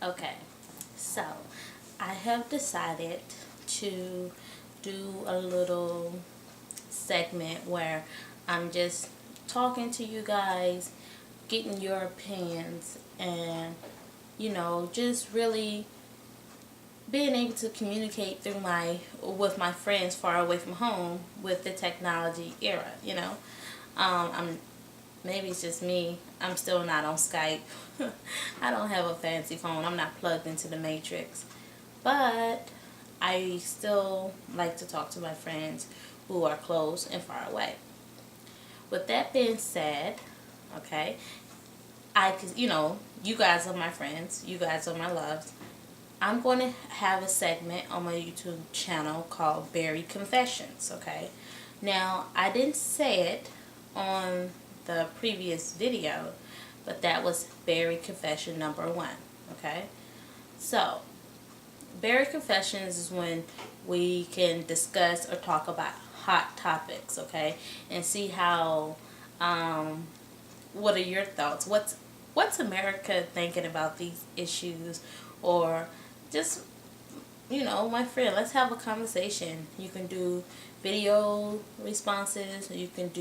Okay, so I have decided to do a little segment where I'm just talking to you guys, getting your opinions, and just really being able to communicate through my with my friends far away from home with the technology era. I'm maybe it's just me. I'm still not on Skype. I don't have a fancy phone. I'm not plugged into the matrix. But I still like to talk to my friends who are close and far away. With that being said, okay, you guys are my friends. You guys are my loves. I'm going to have a segment on my YouTube channel called Berry Confessions, okay? Now, I didn't say it on the previous video, but that was Berry Confession number 1, okay? So, Berry Confessions is when we can discuss or talk about hot topics, okay? And see how, what are your thoughts? What's America thinking about these issues? Or just, my friend, let's have a conversation. You can do video responses. You can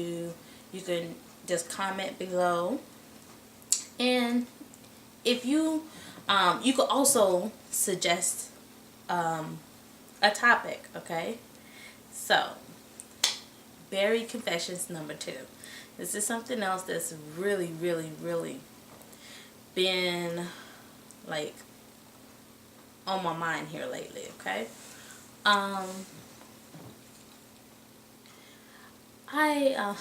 just comment below. And if you could also suggest a topic, okay? So, Berry Confessions number 2. This is something else that's really, really, really been like on my mind here lately, okay? Um, I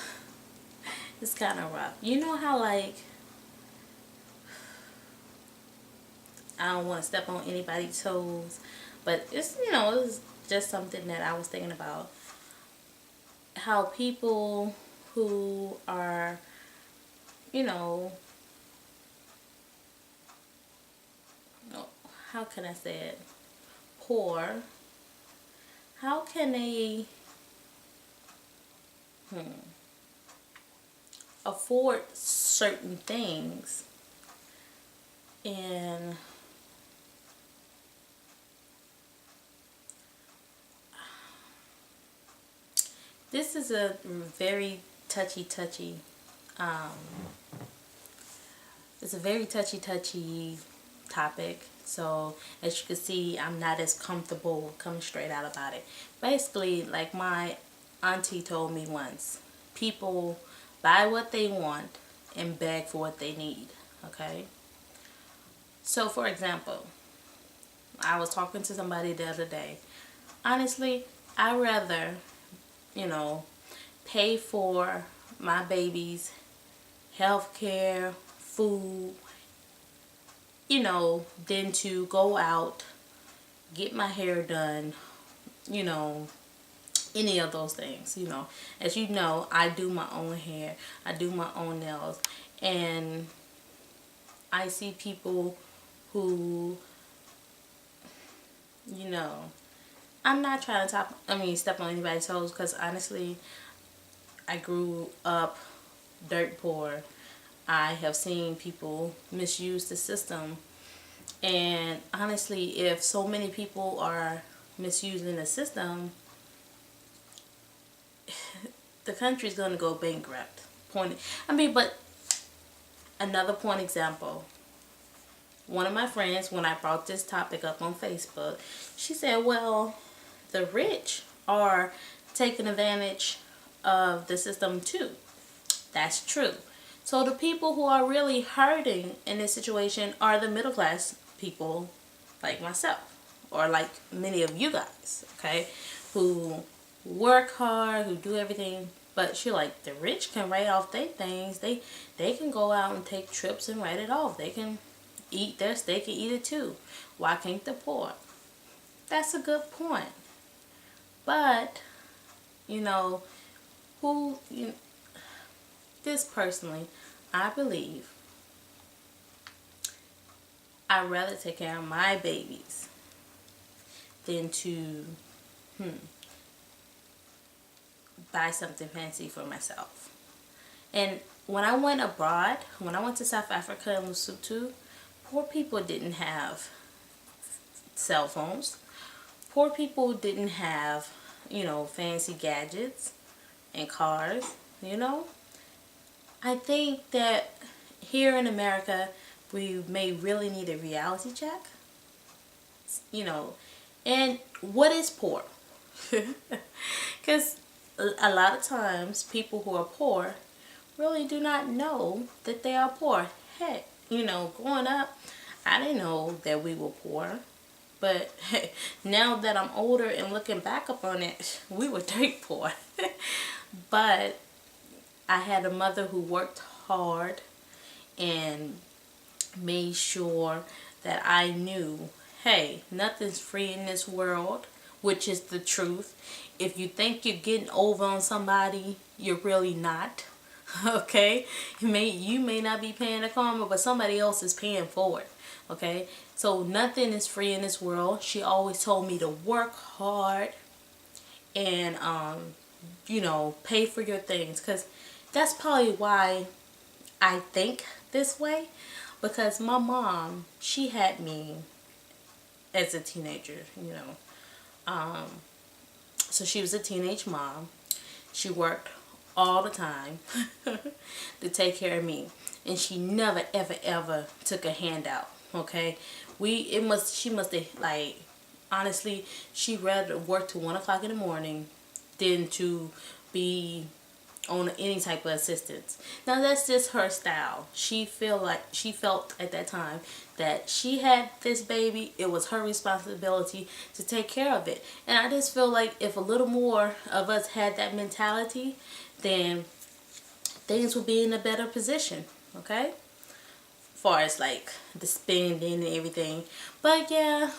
it's kind of rough. You know how like I don't want to step on anybody's toes, but it's just something that I was thinking about. How people who are, you know, how can I say it? Poor. How can they afford certain things, and this is a very touchy um, it's a very touchy topic. So as you can see, I'm not as comfortable coming straight out about it. Basically, like my auntie told me once, people buy what they want and beg for what they need, okay? So for example, I was talking to somebody the other day. Honestly, I rather, you know, pay for my baby's health care, food, than to go out, get my hair done, you know, any of those things, As you know, I do my own hair, I do my own nails, and I see people who, you know, I'm not trying to step on anybody's toes, because honestly, I grew up dirt poor. I have seen people misuse the system. And honestly, if so many people are misusing the system, the country's going to go bankrupt. But another point example. One of my friends, when I brought this topic up on Facebook, she said, well, the rich are taking advantage of the system too. That's true. So the people who are really hurting in this situation are the middle class people like myself, or like many of you guys, okay, who work hard, who do everything. But she like, the rich can write off their things. They can go out and take trips and write it off. They can eat their steak and eat it too. Why can't the poor? That's a good point. But you know who you this personally, I believe I'd rather take care of my babies than to buy something fancy for myself. And when I went abroad, when I went to South Africa and Lesotho, poor people didn't have cell phones. Poor people didn't have, fancy gadgets and cars, you know. I think that here in America, we may really need a reality check, you know. And what is poor? Because a lot of times, people who are poor really do not know that they are poor. Heck, growing up, I didn't know that we were poor. But hey, now that I'm older and looking back upon it, we were dirt poor. But I had a mother who worked hard and made sure that I knew, hey, nothing's free in this world, which is the truth. If you think you're getting over on somebody, you're really not. Okay, you may not be paying the karma, but somebody else is paying for it. Okay, so nothing is free in this world. She always told me to work hard and pay for your things, because that's probably why I think this way, because my mom, she had me as a teenager, so she was a teenage mom. She worked all the time to take care of me, and she never ever ever took a handout. Okay, she must have, like, honestly, she rather work till 1 o'clock in the morning than to be on any type of assistance. Now that's just her style. She felt at that time that she had this baby, it was her responsibility to take care of it. And I just feel like if a little more of us had that mentality, then things would be in a better position, okay? Far as like the spending and everything. But yeah,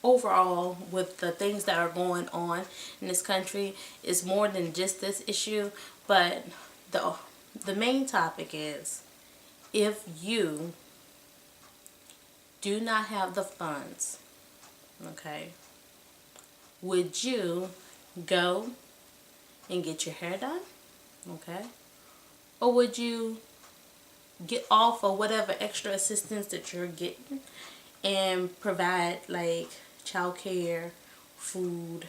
overall, with the things that are going on in this country, it's more than just this issue. But the main topic is, if you do not have the funds, okay, would you go and get your hair done, okay, or would you get off of whatever extra assistance that you're getting and provide like child care, food,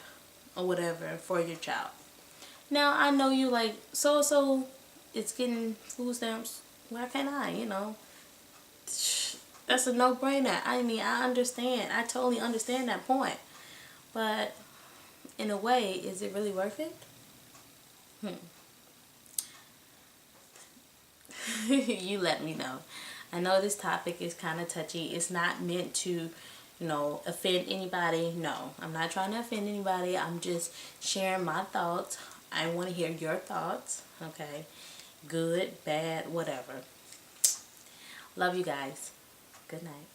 or whatever for your child? Now I know you like, so it's getting food stamps, why can't I? That's a no-brainer. I mean, I understand, I totally understand that point, but in a way, is it really worth it? You let me know. I know this topic is kind of touchy. It's not meant to, offend anybody. No, I'm not trying to offend anybody. I'm just sharing my thoughts. I want to hear your thoughts. Okay, good, bad, whatever. Love you guys. Good night.